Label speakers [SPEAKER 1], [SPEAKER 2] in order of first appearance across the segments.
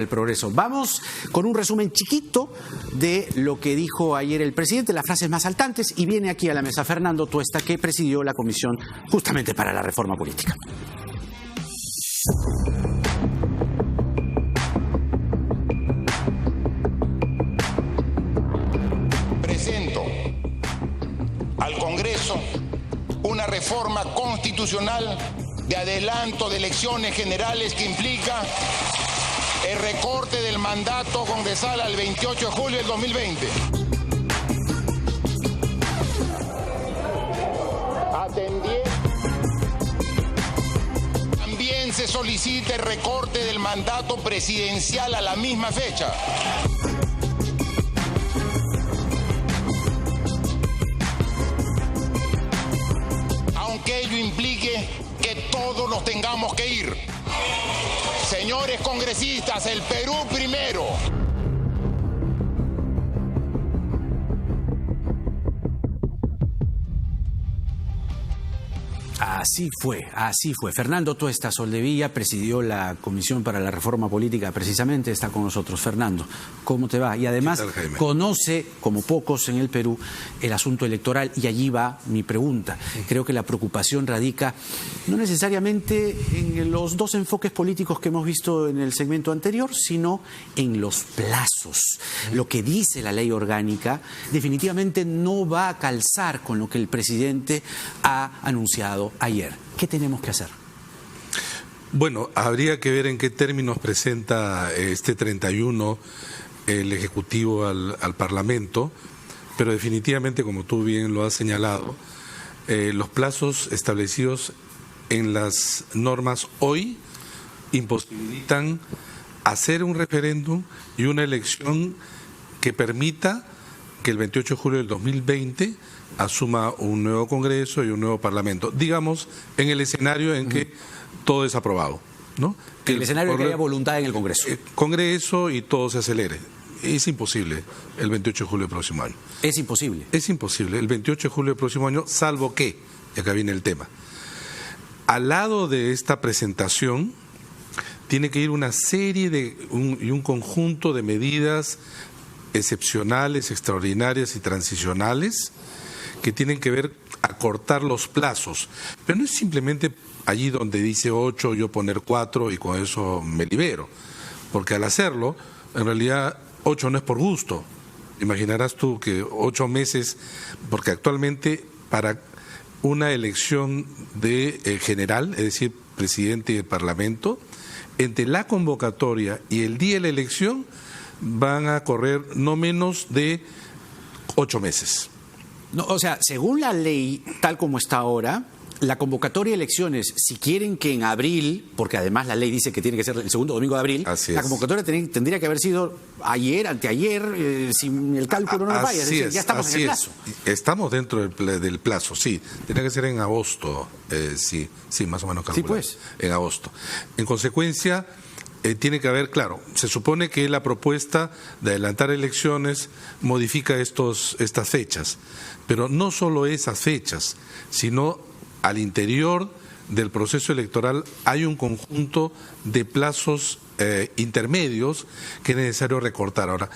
[SPEAKER 1] El progreso. Vamos con un resumen chiquito de lo que dijo ayer el presidente, las frases más saltantes, y viene aquí a la mesa Fernando Tuesta, que presidió la comisión justamente para la reforma política.
[SPEAKER 2] Presento al Congreso una reforma constitucional de adelanto de elecciones generales que implica el recorte del mandato congresal al 28 de julio del 2020. También se solicita el recorte del mandato presidencial a la misma fecha. Aunque ello implique que todos nos tengamos que ir. Señores congresistas, el Perú primero.
[SPEAKER 1] Así fue. Fernando Tuesta Soldevilla presidió la Comisión para la Reforma Política, precisamente está con nosotros. Fernando, ¿cómo te va? Y además conoce, como pocos en el Perú, el asunto electoral, y allí va mi pregunta. Creo que la preocupación radica no necesariamente en los dos enfoques políticos que hemos visto en el segmento anterior, sino en los plazos. Lo que dice la ley orgánica definitivamente no va a calzar con lo que el presidente ha anunciado ayer. ¿Qué tenemos que hacer?
[SPEAKER 3] Bueno, habría que ver en qué términos presenta este 31 el Ejecutivo al Parlamento, pero definitivamente, como tú bien lo has señalado, los plazos establecidos en las normas hoy imposibilitan hacer un referéndum y una elección que permita que el 28 de julio del 2020 asuma un nuevo Congreso y un nuevo Parlamento, digamos, en el escenario en que todo es aprobado, ¿no?
[SPEAKER 1] En el escenario en que haya voluntad en el Congreso.
[SPEAKER 3] Congreso y todo se acelere. Es imposible el 28 de julio del próximo año.
[SPEAKER 1] Es imposible.
[SPEAKER 3] Es imposible el 28 de julio del próximo año, salvo que, y acá viene el tema, al lado de esta presentación tiene que ir una serie y un conjunto de medidas excepcionales, extraordinarias y transicionales que tienen que ver acortar los plazos. Pero no es simplemente allí donde dice 8 yo poner 4 y con eso me libero, porque al hacerlo, en realidad 8 no es por gusto. Imaginarás tú que 8 meses, porque actualmente para una elección de general, es decir, presidente y el Parlamento, entre la convocatoria y el día de la elección van a correr no menos de 8 meses.
[SPEAKER 1] No, o sea, según la ley, tal como está ahora, la convocatoria de elecciones, si quieren que en abril, porque además la ley dice que tiene que ser el segundo domingo de abril, la convocatoria tendría que haber sido ayer, anteayer, si el cálculo no nos falla. Es decir, ya estamos en el plazo. Estamos
[SPEAKER 3] dentro del plazo, sí. Tendría que ser en agosto, sí, más o menos calculado.
[SPEAKER 1] Sí, pues.
[SPEAKER 3] En agosto. En consecuencia, tiene que haber, claro, se supone que la propuesta de adelantar elecciones modifica estas fechas, pero no solo esas fechas, sino al interior del proceso electoral hay un conjunto de plazos intermedios que es necesario recortar. Ahora,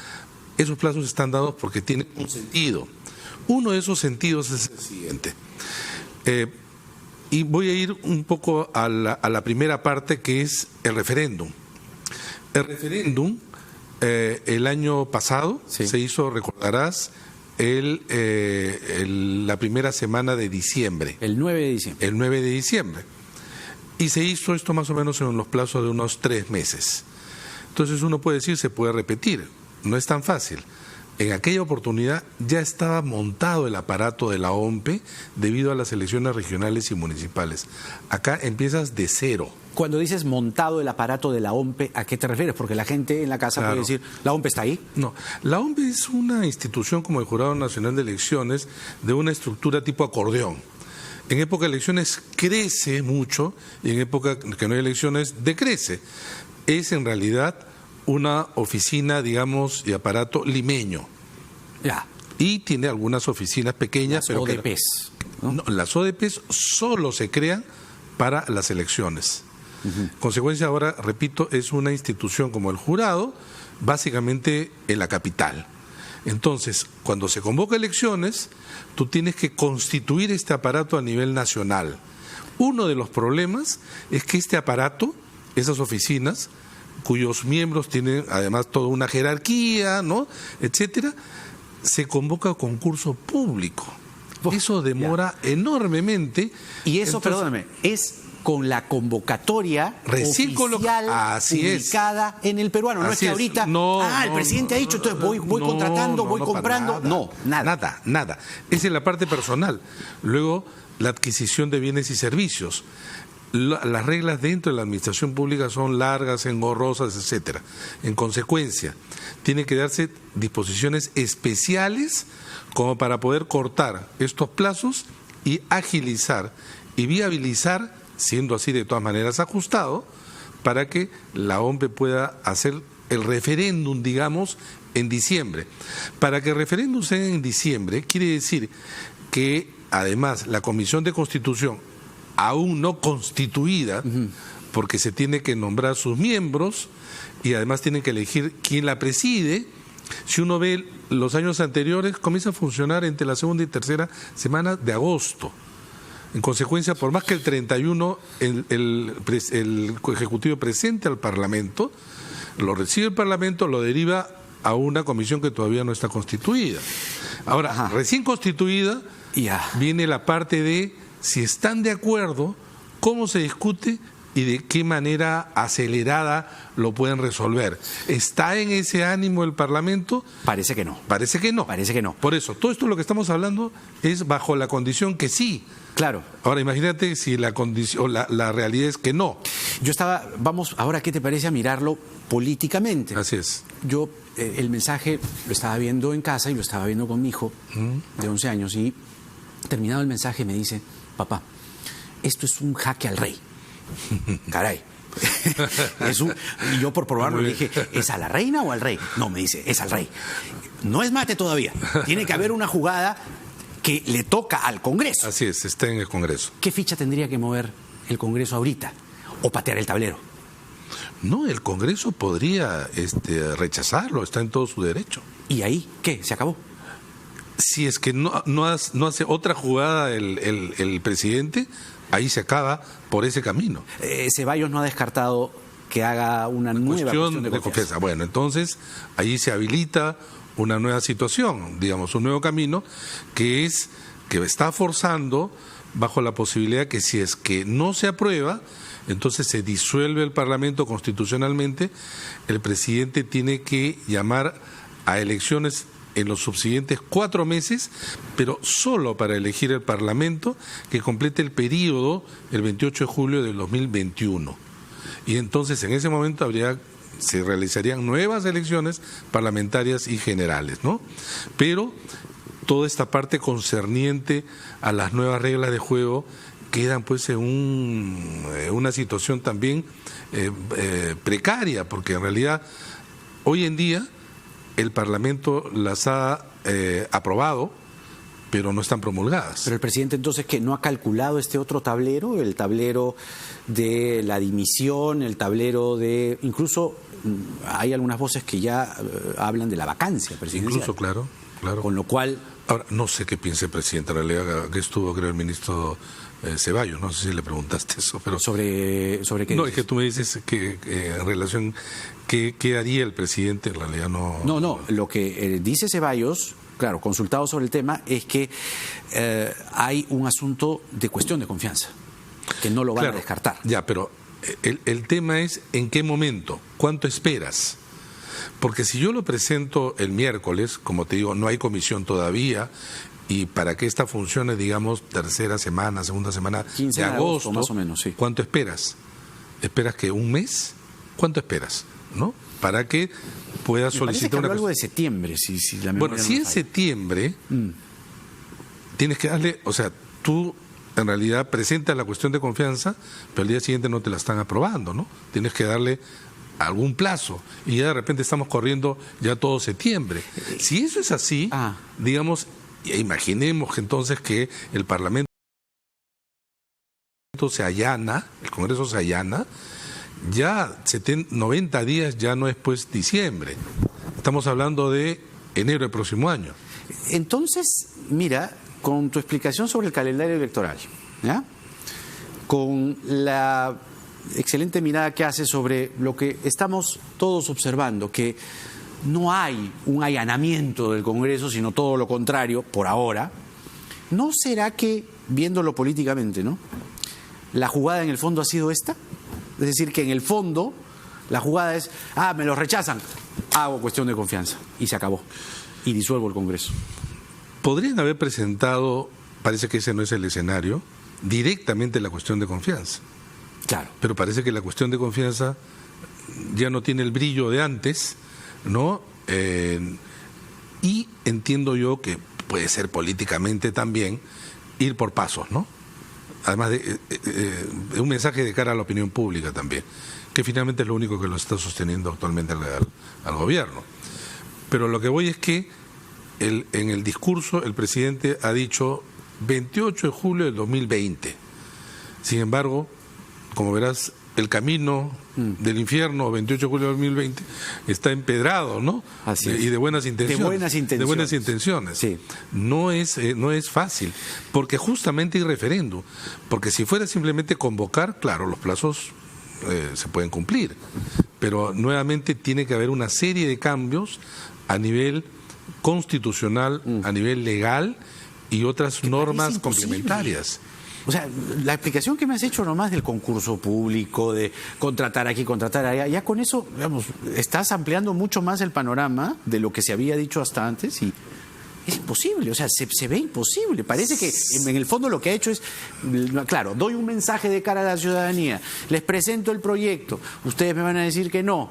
[SPEAKER 3] esos plazos están dados porque tienen un sentido. Uno de esos sentidos es el siguiente. Y voy a ir un poco a la primera parte, que es el referéndum. El referéndum, el año pasado, se hizo, recordarás, la primera semana de diciembre.
[SPEAKER 1] El 9 de diciembre.
[SPEAKER 3] El 9 de diciembre. Y se hizo esto más o menos en los plazos de unos 3 meses. Entonces uno puede decir, se puede repetir. No es tan fácil. En aquella oportunidad ya estaba montado el aparato de la OMPE debido a las elecciones regionales y municipales. Acá empiezas de cero.
[SPEAKER 1] Cuando dices montado el aparato de la OMPE, ¿a qué te refieres? Porque la gente en la casa puede decir, ¿la OMPE está ahí?
[SPEAKER 3] No, la OMPE es una institución como el Jurado Nacional de Elecciones de una estructura tipo acordeón. En época de elecciones crece mucho y en época que no hay elecciones decrece. Es en realidad una oficina, digamos, y aparato limeño.
[SPEAKER 1] Ya.
[SPEAKER 3] Y tiene algunas oficinas pequeñas.
[SPEAKER 1] Las ODPs.
[SPEAKER 3] ¿no? No, las ODPs solo se crean para las elecciones. En consecuencia, ahora, repito, es una institución como el jurado, básicamente en la capital. Entonces, cuando se convoca elecciones, tú tienes que constituir este aparato a nivel nacional. Uno de los problemas es que este aparato, esas oficinas, cuyos miembros tienen además toda una jerarquía, ¿no?, etcétera, se convoca a concurso público. Eso demora enormemente.
[SPEAKER 1] Y eso, perdóname, es con la convocatoria recién oficial publicada en el peruano. No es que ahorita, el presidente ha dicho, entonces voy contratando, voy comprando.
[SPEAKER 3] Nada. Esa es la parte personal. Luego, la adquisición de bienes y servicios. Las reglas dentro de la administración pública son largas, engorrosas, etcétera. En consecuencia, tienen que darse disposiciones especiales como para poder cortar estos plazos y agilizar y viabilizar, siendo así de todas maneras ajustado, para que la OMPE pueda hacer el referéndum, digamos, en diciembre. Para que el referéndum sea en diciembre, quiere decir que además la Comisión de Constitución, aún no constituida, porque se tiene que nombrar sus miembros y además tienen que elegir quién la preside. Si uno ve los años anteriores, comienza a funcionar entre la segunda y tercera semana de agosto. En consecuencia, por más que el 31 el Ejecutivo presente al Parlamento, lo recibe el Parlamento, lo deriva a una comisión que todavía no está constituida. Ahora, recién constituida, viene la parte de si están de acuerdo, cómo se discute y de qué manera acelerada lo pueden resolver. ¿Está en ese ánimo el Parlamento?
[SPEAKER 1] Parece que no.
[SPEAKER 3] Parece que no. Por eso, todo esto lo que estamos hablando es bajo la condición que sí.
[SPEAKER 1] Claro.
[SPEAKER 3] Ahora imagínate si la condición, la realidad es que no.
[SPEAKER 1] Vamos, ahora, ¿qué te parece a mirarlo políticamente?
[SPEAKER 3] Así es.
[SPEAKER 1] Yo el mensaje lo estaba viendo en casa y lo estaba viendo con mi hijo de 11 años y terminado el mensaje me dice: papá, esto es un jaque al rey. Caray. Y yo por probarlo le dije, ¿es a la reina o al rey? No, me dice, es al rey. No es mate todavía. Tiene que haber una jugada que le toca al Congreso.
[SPEAKER 3] Así es, está en el Congreso.
[SPEAKER 1] ¿Qué ficha tendría que mover el Congreso ahorita? ¿O patear el tablero?
[SPEAKER 3] No, el Congreso podría rechazarlo, está en todo su derecho.
[SPEAKER 1] ¿Y ahí qué? ¿Se acabó?
[SPEAKER 3] Si es que no hace otra jugada el presidente, ahí se acaba por ese camino.
[SPEAKER 1] Ceballos no ha descartado que haga una nueva cuestión de confianza.
[SPEAKER 3] Bueno, entonces ahí se habilita una nueva situación, digamos, un nuevo camino que está forzando bajo la posibilidad que si es que no se aprueba, entonces se disuelve el Parlamento constitucionalmente, el presidente tiene que llamar a elecciones en los subsiguientes 4 meses, pero solo para elegir el Parlamento que complete el periodo el 28 de julio del 2021. Y entonces en ese momento se realizarían nuevas elecciones parlamentarias y generales, ¿no? Pero toda esta parte concerniente a las nuevas reglas de juego quedan pues en una situación también precaria, porque en realidad hoy en día el Parlamento las ha aprobado, pero no están promulgadas.
[SPEAKER 1] Pero el presidente entonces, ¿que no ha calculado este otro tablero? El tablero de la dimisión, el tablero de... Incluso hay algunas voces que ya hablan de la vacancia presidencial.
[SPEAKER 3] Incluso, claro.
[SPEAKER 1] Con lo cual...
[SPEAKER 3] Ahora, no sé qué piensa el presidente, en realidad, que estuvo, creo, el ministro Ceballos, no sé si le preguntaste eso, pero...
[SPEAKER 1] ¿Sobre qué?
[SPEAKER 3] No, es que tú me dices que en relación... ¿Qué haría el presidente? En realidad no...
[SPEAKER 1] No, lo que dice Ceballos, claro, consultado sobre el tema, es que hay un asunto de cuestión de confianza, que no lo van a descartar.
[SPEAKER 3] Ya, pero el tema es en qué momento, cuánto esperas. Porque si yo lo presento el miércoles, como te digo, no hay comisión todavía, y para que esta funcione, digamos, tercera semana, segunda semana de agosto,
[SPEAKER 1] más o menos, sí.
[SPEAKER 3] ¿Cuánto esperas? ¿Esperas que un mes? ¿Cuánto esperas? ¿No? Para que pueda solicitar una...
[SPEAKER 1] algo de septiembre, si la memoria
[SPEAKER 3] Bueno, si es septiembre, tienes que darle, o sea, tú en realidad presentas la cuestión de confianza, pero el día siguiente no te la están aprobando, ¿no? Tienes que darle algún plazo y ya de repente estamos corriendo ya todo septiembre. Si eso es así, digamos, imaginemos que entonces que el Parlamento el Congreso se allana, ya 90 días ya no es pues diciembre. Estamos hablando de enero del próximo año.
[SPEAKER 1] Entonces, mira, con tu explicación sobre el calendario electoral, ¿ya? Con la excelente mirada que hace sobre lo que estamos todos observando, que no hay un allanamiento del Congreso, sino todo lo contrario, por ahora, ¿no será que, viéndolo políticamente, ¿no?, la jugada en el fondo ha sido esta? Es decir, que en el fondo la jugada es, me lo rechazan, hago cuestión de confianza, y se acabó, y disuelvo el Congreso.
[SPEAKER 3] Podrían haber presentado, parece que ese no es el escenario, directamente la cuestión de confianza.
[SPEAKER 1] Claro.
[SPEAKER 3] Pero parece que la cuestión de confianza ya no tiene el brillo de antes, ¿no? Y entiendo yo que puede ser políticamente también ir por pasos, ¿no? Además de un mensaje de cara a la opinión pública también, que finalmente es lo único que lo está sosteniendo actualmente al gobierno. Pero lo que voy es que en el discurso el presidente ha dicho 28 de julio del 2020. Sin embargo, como verás, el camino del infierno, 28 de julio de 2020, está empedrado, ¿no?
[SPEAKER 1] Así es.
[SPEAKER 3] Y de buenas intenciones.
[SPEAKER 1] De buenas intenciones.
[SPEAKER 3] Sí. No es fácil, porque justamente hay referéndum. Porque si fuera simplemente convocar, claro, los plazos se pueden cumplir. Pero nuevamente tiene que haber una serie de cambios a nivel constitucional, a nivel legal y otras normas complementarias.
[SPEAKER 1] O sea, la explicación que me has hecho nomás del concurso público, de contratar aquí, contratar allá, ya con eso, digamos, estás ampliando mucho más el panorama de lo que se había dicho hasta antes y es imposible, o sea, se ve imposible. Parece que en el fondo lo que ha hecho es, claro, doy un mensaje de cara a la ciudadanía, les presento el proyecto, ustedes me van a decir que no.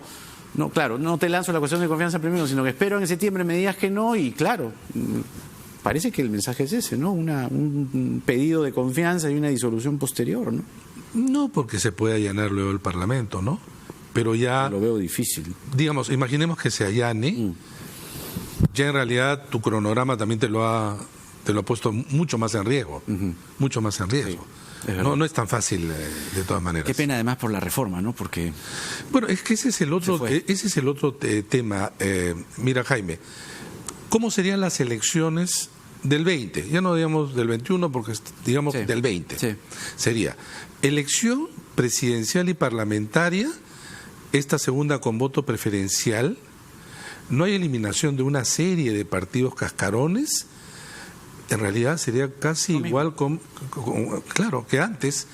[SPEAKER 1] No, claro, no te lanzo la cuestión de confianza primero, sino que espero en septiembre me digas que no y claro, parece que el mensaje es ese, ¿no? Un pedido de confianza y una disolución posterior, ¿no?
[SPEAKER 3] No, porque se puede allanar luego el Parlamento, ¿no? Pero ya...
[SPEAKER 1] Lo veo difícil.
[SPEAKER 3] Digamos, imaginemos que se allane, ya en realidad tu cronograma también te lo ha puesto mucho más en riesgo, mucho más en riesgo. Sí. No es tan fácil de todas maneras.
[SPEAKER 1] Qué pena además por la reforma, ¿no? Porque
[SPEAKER 3] bueno, es que ese es el otro tema. Mira, Jaime, ¿cómo serían las elecciones del 20? Ya no digamos del 21 porque digamos del 20.
[SPEAKER 1] Sí.
[SPEAKER 3] Sería elección presidencial y parlamentaria, esta segunda con voto preferencial, no hay eliminación de una serie de partidos cascarones. En realidad sería casi igual claro, que antes.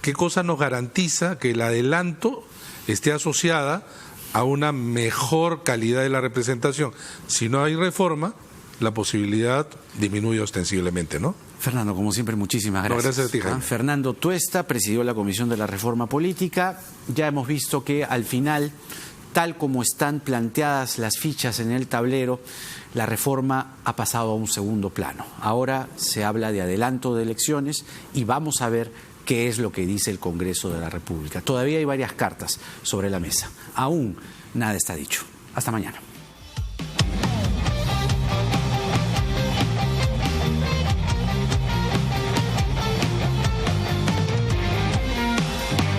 [SPEAKER 3] ¿Qué cosa nos garantiza que el adelanto esté asociada a una mejor calidad de la representación? Si no hay reforma, la posibilidad disminuye ostensiblemente, ¿no?
[SPEAKER 1] Fernando, como siempre, muchísimas gracias.
[SPEAKER 3] No, gracias a ti, Jaime.
[SPEAKER 1] Fernando Tuesta presidió la Comisión de la Reforma Política. Ya hemos visto que al final, tal como están planteadas las fichas en el tablero, la reforma ha pasado a un segundo plano. Ahora se habla de adelanto de elecciones y vamos a ver qué es lo que dice el Congreso de la República. Todavía hay varias cartas sobre la mesa. Aún nada está dicho. Hasta mañana.